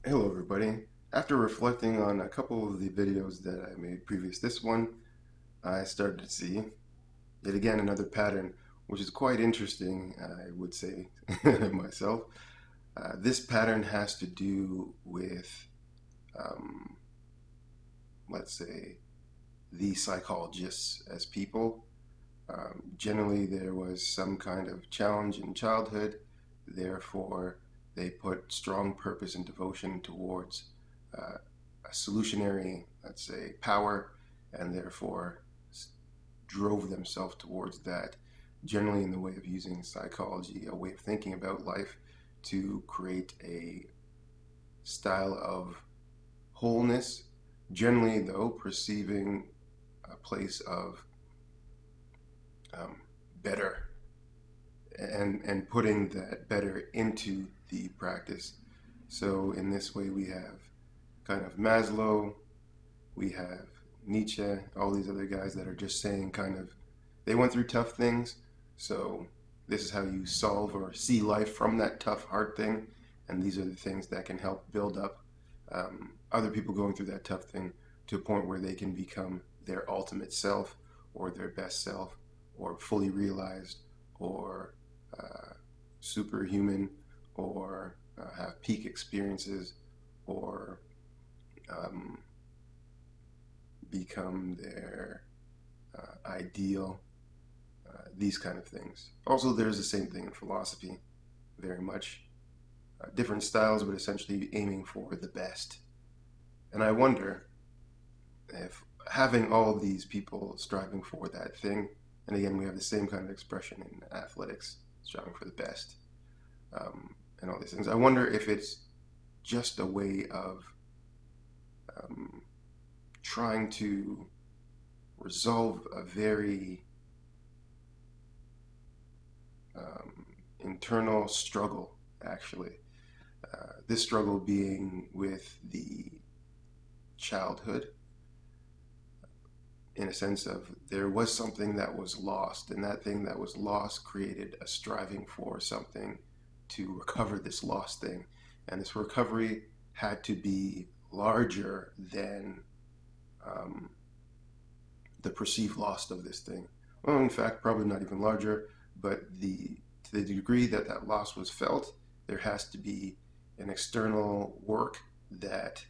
Hello everybody. After reflecting on a couple of the videos that I made previous this one, I started to see yet again another pattern, which is quite interesting, I would say myself. This pattern has to do with, um, let's say, the psychologists as people. Generally, there was some kind of challenge in childhood, therefore, they put strong purpose and devotion towards a solutionary, let's say, power, and therefore drove themselves towards that, generally in the way of using psychology, a way of thinking about life to create a style of wholeness, generally, though, perceiving a place of better and putting that better into the practice. So in this way, we have kind of Maslow, we have Nietzsche, all these other guys that are just saying kind of they went through tough things, so this is how you solve or see life from that tough, hard thing, and these are the things that can help build up other people going through that tough thing to a point where they can become their ultimate self or their best self or fully realized or superhuman or have peak experiences or um, become their ideal, these kind of things. Also, there's the same thing in philosophy, very much. Different styles, but essentially aiming for the best. And I wonder if having all of these people striving for that thing, and again, we have the same kind of expression in athletics, striving for the best, and all these things. I wonder if it's just a way of um, trying to resolve a very um, internal struggle, actually. This struggle being with the childhood, in a sense of there was something that was lost, and that thing that was lost created a striving for something to recover this lost thing. And this recovery had to be larger than um, the perceived loss of this thing. Well, in fact, probably not even larger, but to the degree that that loss was felt, there has to be an external work that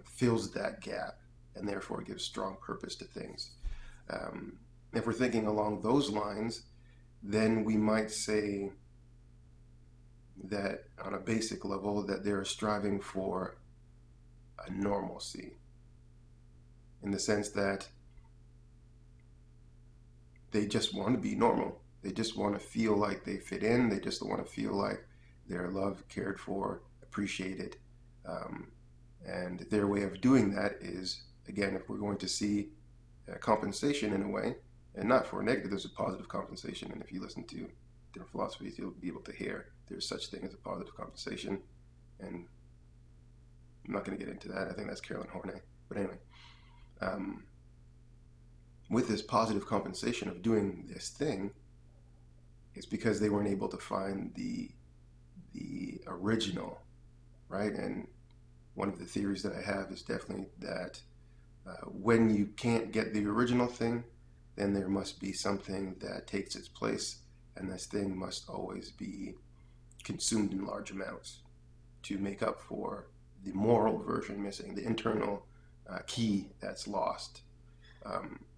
fills that gap and therefore gives strong purpose to things. Um, if we're thinking along those lines, then we might say that on a basic level that they're striving for a normalcy in the sense that they just want to be normal. They just want to feel like they fit in. They just want to feel like they're loved, cared for, appreciated. Um, and their way of doing that is, again, if we're going to see compensation in a way, and not for a negative, there's a positive compensation. And if you listen to different philosophies, you'll be able to hear there's such thing as a positive compensation. And I'm not going to get into that. I think that's Carolyn Horney. But anyway, um, with this positive compensation of doing this thing, it's because they weren't able to find the original, right? And one of the theories that I have is definitely that when you can't get the original thing, then there must be something that takes its place, and this thing must always be consumed in large amounts to make up for the moral version missing, the internal key that's lost.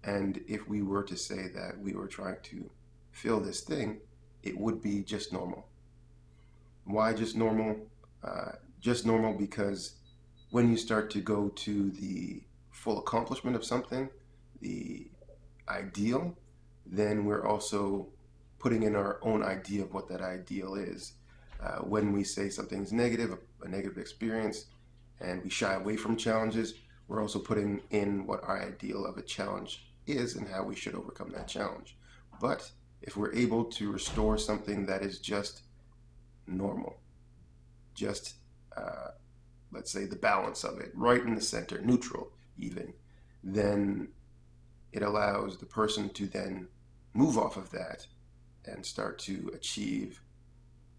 And if we were to say that we were trying to fill this thing, it would be just normal. Why just normal? Just normal because when you start to go to the full accomplishment of something, the ideal, then we're also putting in our own idea of what that ideal is. When we say something's negative, a negative experience, and we shy away from challenges, we're also putting in what our ideal of a challenge is and how we should overcome that challenge. But if we're able to restore something that is just normal, just let's say the balance of it, right in the center, neutral even, then it allows the person to then move off of that and start to achieve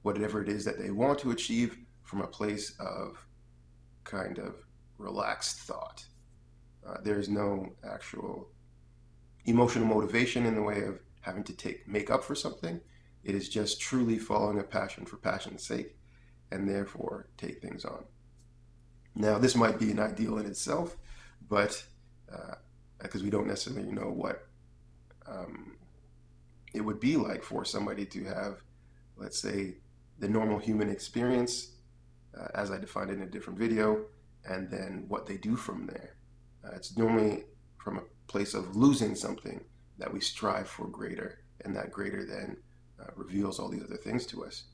whatever it is that they want to achieve from a place of kind of relaxed thought. There's no actual emotional motivation in the way of having to make up for something. It is just truly following a passion for passion's sake, and therefore take things on. Now, this might be an ideal in itself, but because we don't necessarily know what it would be like for somebody to have, let's say, the normal human experience, as I defined in a different video, and then what they do from there. It's normally from a place of losing something that we strive for greater, and that greater then reveals all these other things to us.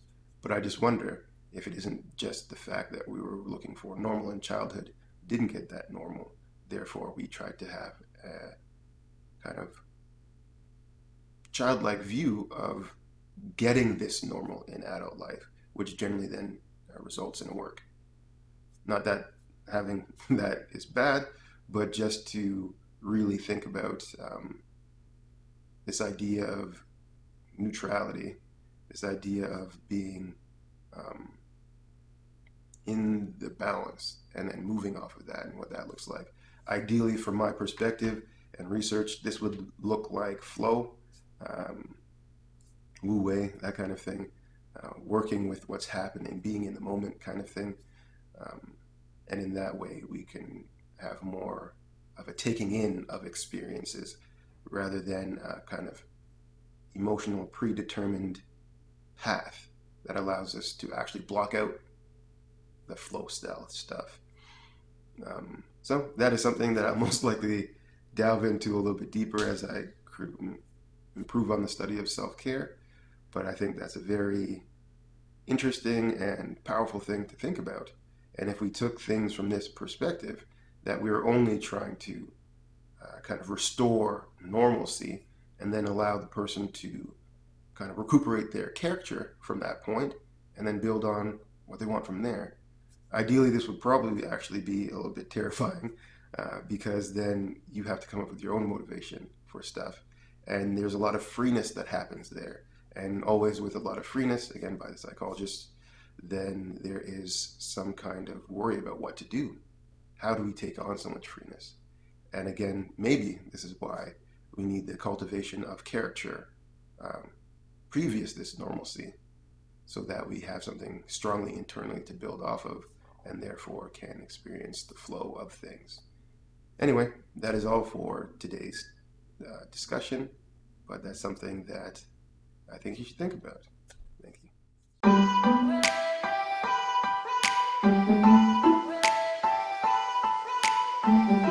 But I just wonder if it isn't just the fact that we were looking for normal in childhood, didn't get that normal, therefore we tried to have a kind of childlike view of getting this normal in adult life, which generally then results in work. Not that having that is bad, but just to really think about this idea of neutrality, this idea of being in the balance and then moving off of that and what that looks like. Ideally, from my perspective and research, this would look like flow, wu wei, that kind of thing, working with what's happening, being in the moment kind of thing. And in that way, we can have more of a taking in of experiences rather than a kind of emotional predetermined path that allows us to actually block out the flow style stuff. So that is something that I'll most likely delve into a little bit deeper as I improve on the study of self-care. But I think that's a very interesting and powerful thing to think about. And if we took things from this perspective, that we are only trying to kind of restore normalcy and then allow the person to kind of recuperate their character from that point and then build on what they want from there. Ideally, this would probably actually be a little bit terrifying because then you have to come up with your own motivation for stuff. And there's a lot of freeness that happens there. And always with a lot of freeness, again, by the psychologists, then there is some kind of worry about what to do. How do we take on so much freeness? And again, maybe this is why we need the cultivation of character previous this normalcy, so that we have something strongly internally to build off of and therefore can experience the flow of things. Anyway, that is all for today's discussion, but that's something that I think you should think about. Thank you.